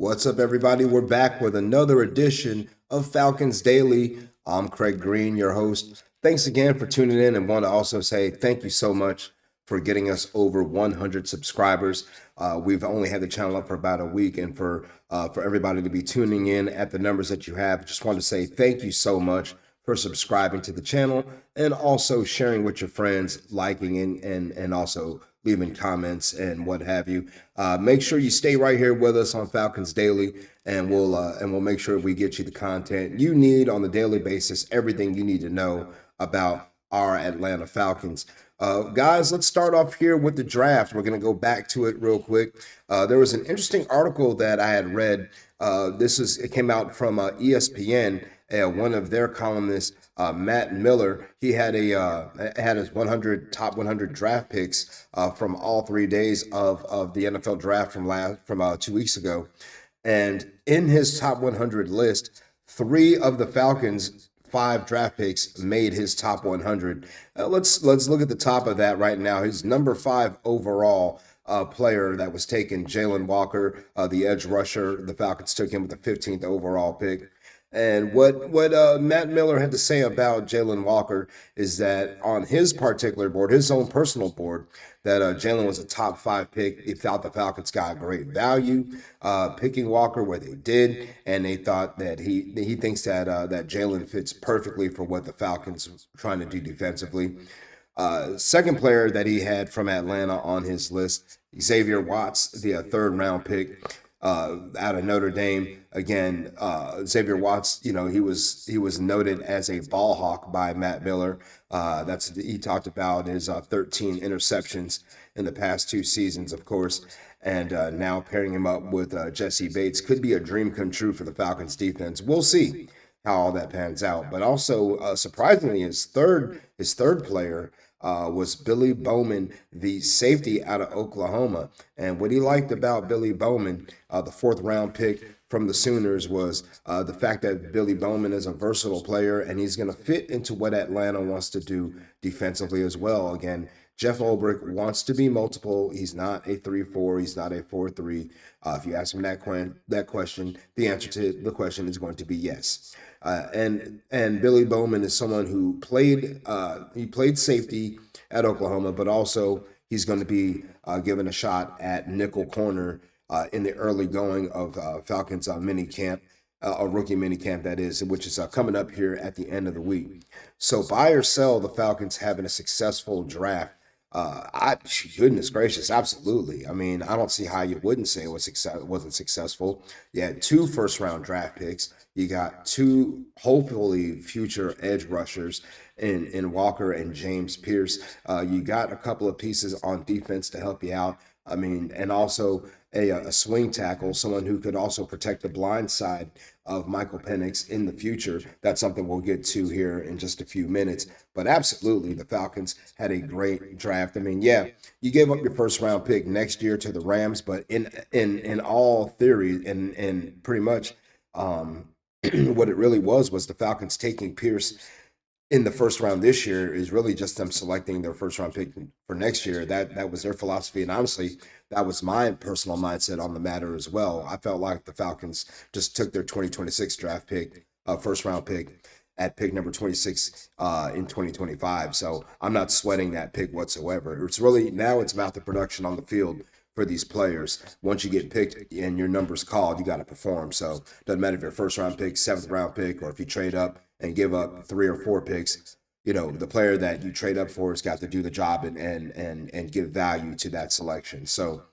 What's up, everybody? We're back with another edition of Falcons Daily. I'm Craig Green, your host. Thanks again for tuning in, and want to also say thank you so much for getting us over 100 subscribers. We've only had the channel up for about a week, and for everybody to be tuning in at the numbers that you have, just want to say thank you so much for subscribing to the channel and also sharing with your friends, liking and also leaving comments and what have you. Make sure you stay right here with us on Falcons Daily, and we'll make sure we get you the content you need on the daily basis, everything you need to know about our Atlanta Falcons. Guys, let's start off here with the draft. We're going to go back to it real quick. There was an interesting article that I had read. It came out from ESPN. One of their columnists, Matt Miller, he had his top 100 draft picks from all 3 days of the NFL draft from 2 weeks ago, and in his top 100 list, 3 of the Falcons' 5 draft picks made his top 100. Let's look at the top of that right now. His number 5 overall player that was taken, Jalen Walker, the edge rusher. The Falcons took him with the 15th overall pick. And what Matt Miller had to say about Jalen Walker is that on his particular board, his own personal board, that Jalen was a top 5 pick. He thought the Falcons got great value picking Walker where they did, and they thought that he thinks that that Jalen fits perfectly for what the Falcons were trying to do defensively. Second player that he had from Atlanta on his list, Xavier Watts, the 3rd round pick out of Notre Dame. Again, Xavier Watts, he was noted as a ball hawk by Matt Miller. He talked about his 13 interceptions in the past 2 seasons, of course. And now pairing him up with Jesse Bates could be a dream come true for the Falcons defense. We'll see how all that pans out. But also, surprisingly, his third player was Billy Bowman, the safety out of Oklahoma. And what he liked about Billy Bowman, the 4th round pick from the Sooners, was the fact that Billy Bowman is a versatile player and he's going to fit into what Atlanta wants to do defensively as well. Again, Jeff Ulbrich wants to be multiple. He's not a 3-4. He's not a 4-3. If you ask him that question, the answer to the question is going to be yes. And Billy Bowman is someone who played safety at Oklahoma, but also he's going to be given a shot at nickel corner in the early going of Falcons mini camp, a rookie mini camp that is, which is coming up here at the end of the week. So buy or sell the Falcons having a successful draft. Goodness gracious, absolutely. I mean, I don't see how you wouldn't say it wasn't successful. You had 2 first-round draft picks. You got 2 hopefully future edge rushers in Walker and James Pierce. You got a couple of pieces on defense to help you out. I mean, and also a swing tackle, someone who could also protect the blind side of Michael Penix in the future. That's something we'll get to here in just a few minutes. But absolutely, the Falcons had a great draft. I mean, yeah, you gave up your 1st round pick next year to the Rams, but in all theory and pretty much what it really was the Falcons taking Pierce in the 1st round this year is really just them selecting their 1st round pick for next year. That was their philosophy, and honestly, that was my personal mindset on the matter as well. I felt like the Falcons just took their 2026 draft pick, 1st round pick, at pick number 26 in 2025. So I'm not sweating that pick whatsoever. It's about the production on the field for these players. Once you get picked and your number's called, you got to perform. So it doesn't matter if you're a 1st round pick, 7th round pick, or if you trade up and give up 3 or 4 picks. The player that you trade up for has got to do the job and give value to that selection. So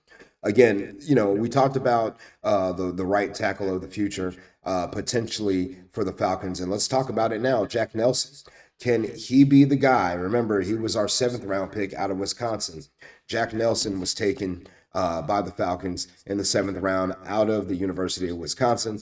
again, we talked about the right tackle of the future potentially for the Falcons, and let's talk about it now. Jack Nelson. Can he be the guy? Remember, he was our 7th round pick out of Wisconsin. Jack Nelson was taken by the Falcons in the 7th round out of the University of Wisconsin.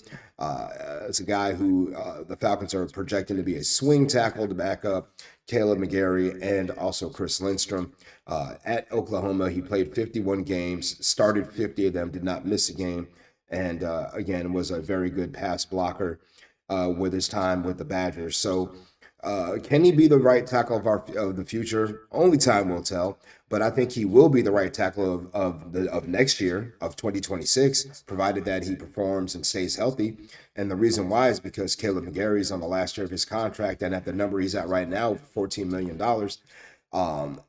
It's a guy who the Falcons are projecting to be a swing tackle to back up Caleb McGary and also Chris Lindstrom. At Oklahoma, he played 51 games, started 50 of them, did not miss a game, and again, was a very good pass blocker with his time with the Badgers. So Can he be the right tackle of the future? Only time will tell. But I think he will be the right tackle of next year of 2026, provided that he performs and stays healthy. And the reason why is because Caleb McGary is on the last year of his contract, and at the number he's at right now, $14 million.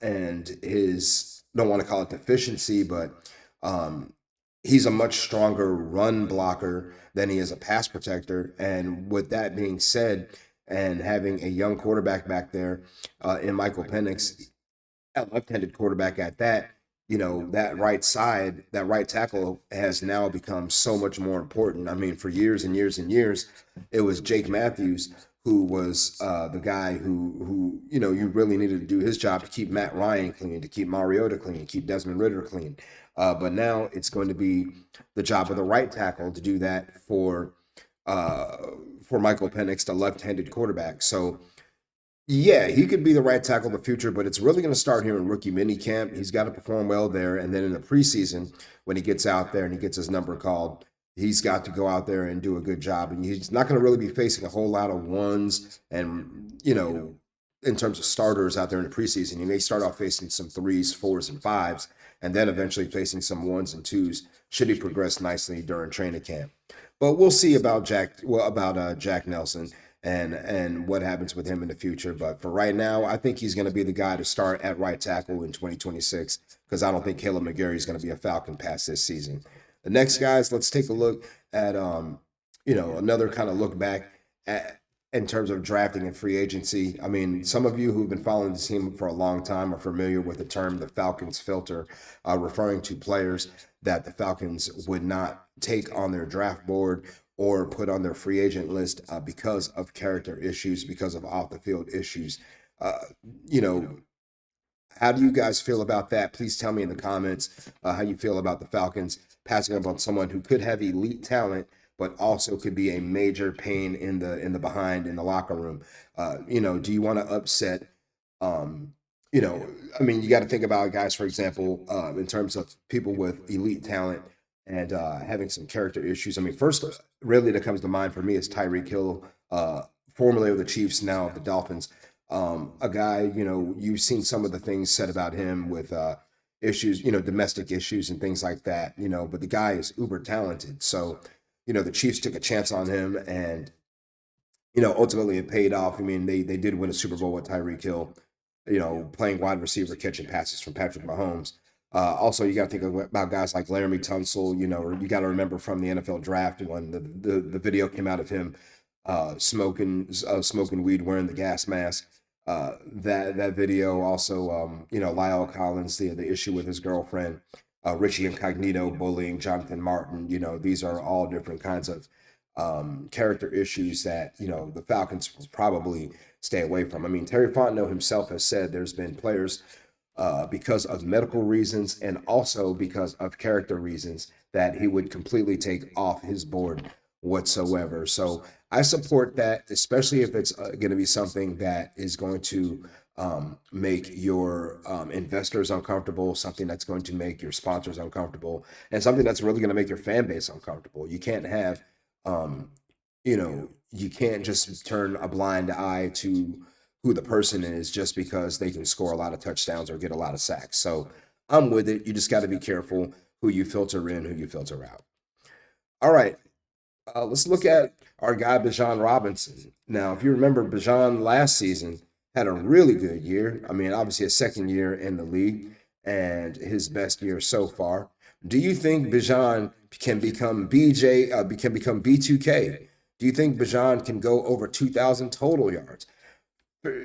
And his, don't want to call it deficiency, but um, he's a much stronger run blocker than he is a pass protector. And with that being said, and having a young quarterback back there in Michael Penix, a left-handed quarterback at that, that right side, that right tackle has now become so much more important. I mean, for years and years and years, it was Jake Matthews who was the guy who you really needed to do his job to keep Matt Ryan clean, to keep Mariota clean, to keep Desmond Ridder clean. But now it's going to be the job of the right tackle to do that for Michael Penix, the left-handed quarterback. So yeah, he could be the right tackle of the future, but it's really going to start here in rookie mini camp. He's got to perform well there, and then in the preseason, when he gets out there and he gets his number called, he's got to go out there and do a good job. And he's not going to really be facing a whole lot of ones and in terms of starters out there in the preseason. He may start off facing some threes, fours, and fives, and then eventually facing some ones and twos should he progress nicely during training camp. But we'll see about Jack Nelson and what happens with him in the future. But for right now, I think he's going to be the guy to start at right tackle in 2026 because I don't think Caleb McGary is going to be a Falcon past this season. The next guys, let's take a look at another kind of look back at in terms of drafting and free agency. I mean, some of you who've been following the team for a long time are familiar with the term the Falcons Filter, referring to players that the Falcons would not take on their draft board or put on their free agent list because of character issues, because of off the field issues. Uh, you know, how do you guys feel about that? Please tell me in the comments how you feel about the Falcons passing up on someone who could have elite talent, but also could be a major pain in the behind in the locker room. Do you want to upset? Um, I mean, you got to think about guys, for example, in terms of people with elite talent and having some character issues. I mean, first, really, that comes to mind for me is Tyreek Hill, formerly of the Chiefs, now of the Dolphins. A guy, you've seen some of the things said about him with issues, domestic issues and things like that, but the guy is uber talented. So, the Chiefs took a chance on him and, ultimately it paid off. I mean, they did win a Super Bowl with Tyreek Hill, playing wide receiver, catching passes from Patrick Mahomes. Also, you got to think about guys like Laramie Tunsil. You got to remember from the NFL draft when the video came out of him smoking weed, wearing the gas mask. That video also, Lyle Collins, the issue with his girlfriend, Richie Incognito bullying Jonathan Martin. These are all different kinds of character issues that the Falcons will probably stay away from. I mean, Terry Fontenot himself has said there's been players because of medical reasons and also because of character reasons that he would completely take off his board whatsoever. So I support that, especially if it's going to be something that is going to make your investors uncomfortable, something that's going to make your sponsors uncomfortable, and something that's really going to make your fan base uncomfortable. You can't have, you can't just turn a blind eye to who the person is just because they can score a lot of touchdowns or get a lot of sacks. So I'm with it. You just got to be careful who you filter in, who you filter out. All right. Let's look at our guy, Bjan Robinson. Now, if you remember, Bjan last season had a really good year. I mean, obviously a second year in the league and his best year so far. Do you think Bjan can become B2K? Do you think Bjan can go over 2,000 total yards?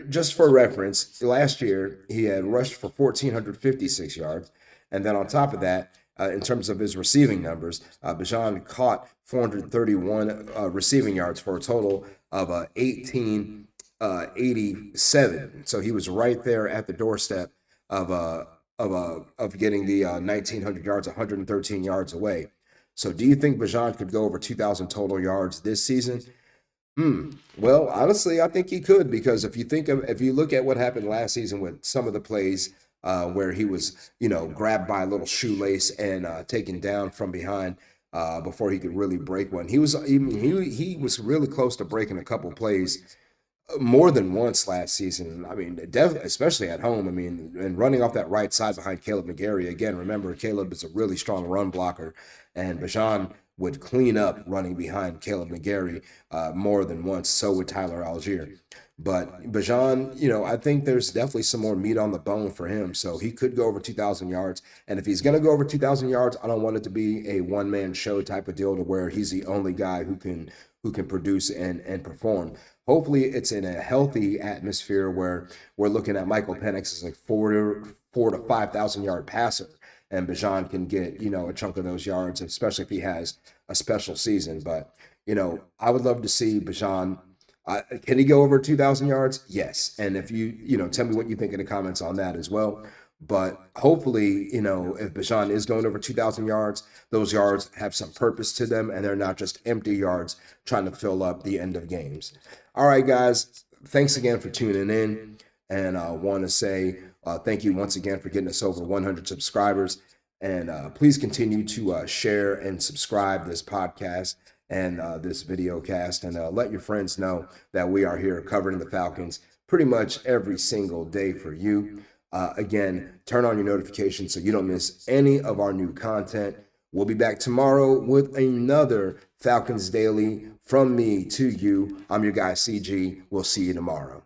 Just for reference, last year he had rushed for 1,456 yards. And then on top of that, in terms of his receiving numbers, Bjan caught 431 receiving yards for a total of 1,887. So he was right there at the doorstep of getting the 1,900 yards, 113 yards away. So do you think Bjan could go over 2,000 total yards this season? Well, honestly, I think he could because if you look at what happened last season with some of the plays where he was, grabbed by a little shoelace and taken down from behind before he could really break one. He was really close to breaking a couple plays more than once last season. I mean, definitely, especially at home. I mean, and running off that right side behind Caleb McGary. Again, remember, Caleb is a really strong run blocker, and Bjan would clean up running behind Caleb McGary more than once. So would Tyler Algier. But Bjan, I think there's definitely some more meat on the bone for him. So he could go over 2,000 yards. And if he's going to go over 2,000 yards, I don't want it to be a one-man show type of deal to where he's the only guy who can produce and perform. Hopefully, it's in a healthy atmosphere where we're looking at Michael Penix as like four to 5,000 yard passer, and Bjan can get a chunk of those yards, especially if he has a special season. But I would love to see Bjan. Can he go over 2,000 yards? Yes. And if tell me what you think in the comments on that as well. But hopefully, if Bjan is going over 2,000 yards, those yards have some purpose to them and they're not just empty yards trying to fill up the end of games. All right, guys. Thanks again for tuning in. And I want to say thank you once again for getting us over 100 subscribers. And please continue to share and subscribe this podcast and this video cast, and let your friends know that we are here covering the Falcons pretty much every single day for you. Again, turn on your notifications so you don't miss any of our new content. We'll be back tomorrow with another Falcons Daily from me to you. I'm your guy, CG. We'll see you tomorrow.